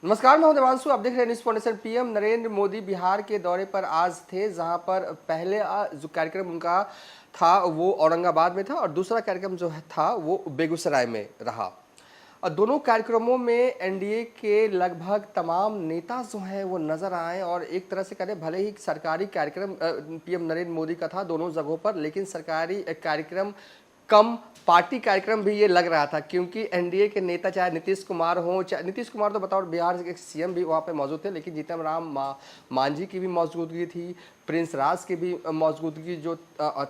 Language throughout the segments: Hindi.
नमस्कार, मैं हूं देवांशु। आप देख रहे हैं news foundation. PM Narendra Modi Bihar के दौरे पर आज थे, जहां पर पहले जो कार्यक्रम उनका था वो औरंगाबाद में था और दूसरा कार्यक्रम जो था वो बेगूसराय में रहा। और दोनों कार्यक्रमों में एनडीए के लगभग तमाम नेता जो हैं वो नजर आए और एक तरह से करें, भले ही सरकारी कार्यक्रम पीएम नरेंद्र मोदी का था दोनों जगहों पर, लेकिन सरकारी कार्यक्रम कम पार्टी कार्यक्रम भी ये लग रहा था, क्योंकि एनडीए के नेता चाहे नीतीश कुमार हो, चाहे नीतीश कुमार तो बताओ बिहार के सीएम भी वहाँ पे मौजूद थे, लेकिन जीतन राम मांझी की भी मौजूदगी थी, प्रिंस राज की भी मौजूदगी जो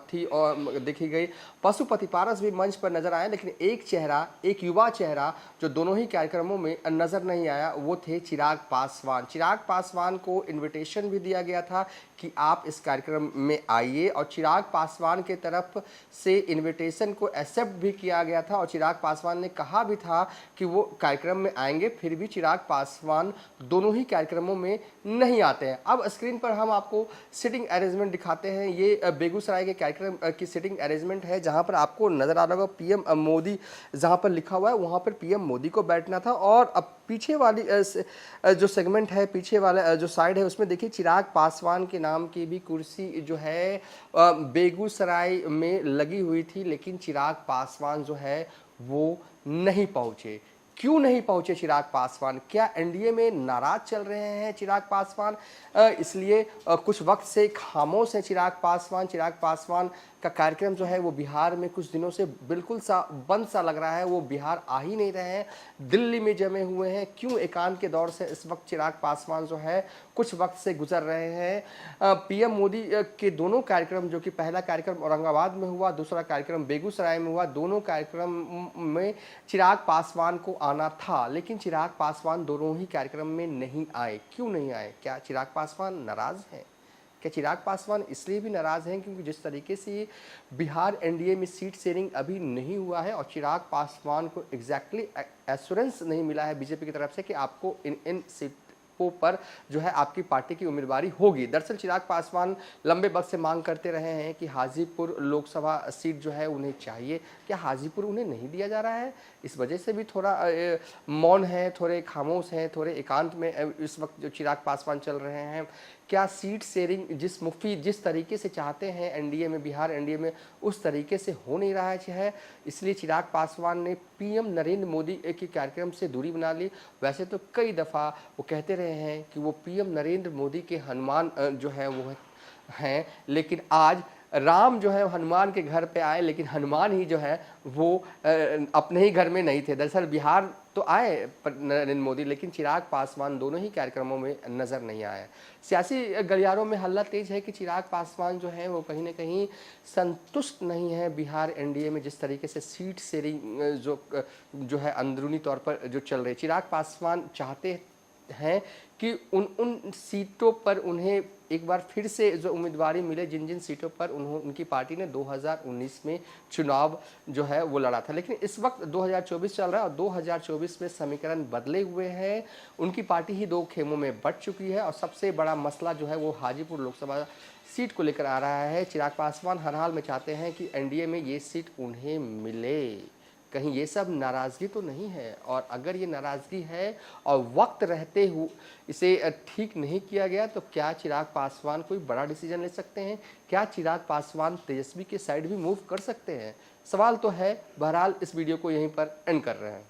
थी और देखी गई। पशुपति पारस भी मंच पर नजर आए, लेकिन एक चेहरा, एक युवा चेहरा जो दोनों ही कार्यक्रमों में नजर नहीं आया, वो थे चिराग पासवान। चिराग पासवान को इनविटेशन भी दिया गया था कि आप इस कार्यक्रम में आइए, और चिराग पासवान के तरफ से इनविटेशन को एक्सेप्ट भी किया गया था और चिराग पासवान ने कहा भी था कि वो कार्यक्रम में आएंगे। फिर भी चिराग पासवान दोनों ही कार्यक्रमों में नहीं आते हैं। अब स्क्रीन पर हम आपको सिटिंग अरेंजमेंट दिखाते हैं। ये बेगूसराय के कार्यक्रम की सिटिंग अरेंजमेंट है, जहां पर आपको नजर आ रहा होगा पीएम मोदी जहां पर लिखा हुआ है वहां पर पीएम मोदी को बैठना था। और अब पीछे वाली जो सेगमेंट है, पीछे वाला जो साइड है, उसमें देखिए चिराग पासवान के नाम की भी कुर्सी जो है बेगूसराय में लगी हुई थी, लेकिन चिराग पासवान जो है वो नहीं पहुंचे। क्यों नहीं पहुंचे चिराग पासवान? क्या एनडीए में नाराज चल रहे हैं चिराग पासवान, इसलिए कुछ वक्त से खामोश है चिराग पासवान? चिराग पासवान का कार्यक्रम जो है वो बिहार में कुछ दिनों से बिल्कुल सा बंद सा लग रहा है, वो बिहार आ ही नहीं रहे हैं, दिल्ली में जमे हुए हैं। क्यों एकांत के दौर से इस वक्त चिराग पासवान जो है कुछ वक्त से गुजर रहे हैं? पीएम मोदी के दोनों कार्यक्रम, जो कि पहला कार्यक्रम औरंगाबाद में हुआ, दूसरा कार्यक्रम बेगूसराय में हुआ, दोनों कार्यक्रम में चिराग पासवान को आना था, लेकिन चिराग पासवान दोनों ही कार्यक्रम में नहीं आए। क्यों नहीं आए? क्या चिराग पासवान नाराज हैं? क्या चिराग पासवान इसलिए भी नाराज हैं क्योंकि जिस तरीके से बिहार एनडीए में सीट शेयरिंग अभी नहीं हुआ है और चिराग पासवान को एग्जैक्टली एश्योरेंस नहीं मिला है बीजेपी की तरफ से कि आपको इन सीटों पर जो है आपकी पार्टी की उम्मीदवारी होगी। दरअसल चिराग पासवान लंबे वक्त से मांग करते रहे हैं कि हाजीपुर लोकसभा सीट जो है उन्हें चाहिए। क्या हाजीपुर उन्हें नहीं दिया जा रहा है? इस वजह से भी थोड़ा मौन है, थोड़े खामोश हैं, थोड़े एकांत में इस वक्त जो चिराग पासवान चल रहे हैं। क्या सीट शेयरिंग जिस तरीके से चाहते हैं एनडीए में, बिहार एनडीए में, उस तरीके से हो नहीं रहा है, इसलिए चिराग पासवान ने पीएम नरेंद्र मोदी के कार्यक्रम से दूरी बना ली। वैसे तो कई दफ़ा वो कहते रहे हैं कि वो पीएम नरेंद्र मोदी के हनुमान जो है वो हैं, लेकिन आज राम जो है हनुमान के घर पे आए, लेकिन हनुमान ही जो है वो अपने ही घर में नहीं थे। दरअसल बिहार तो आए नरेंद्र मोदी, लेकिन चिराग पासवान दोनों ही कार्यक्रमों में नजर नहीं आए। सियासी गलियारों में हल्ला तेज है कि चिराग पासवान जो है वो कहीं ना कहीं संतुष्ट नहीं है बिहार एनडीए में जिस तरीके से सीट शेयरिंग जो है अंदरूनी तौर पर जो चल रही है। चिराग पासवान चाहते हैं कि उन सीटों पर उन्हें एक बार फिर से जो उम्मीदवारी मिले, जिन जिन सीटों पर उनकी पार्टी ने 2019 में चुनाव जो है वो लड़ा था। लेकिन इस वक्त 2024 चल रहा है और 2024 में समीकरण बदले हुए हैं। उनकी पार्टी ही दो खेमों में बंट चुकी है और सबसे बड़ा मसला जो है वो हाजीपुर लोकसभा सीट को लेकर आ रहा है। चिराग पासवान हर हाल में चाहते हैं कि एनडीए में ये सीट उन्हें मिले। कहीं ये सब नाराज़गी तो नहीं है? और अगर ये नाराज़गी है और वक्त रहते हुए इसे ठीक नहीं किया गया, तो क्या चिराग पासवान कोई बड़ा डिसीजन ले सकते हैं? क्या चिराग पासवान तेजस्वी के साइड भी मूव कर सकते हैं? सवाल तो है। बहरहाल इस वीडियो को यहीं पर एंड कर रहे हैं।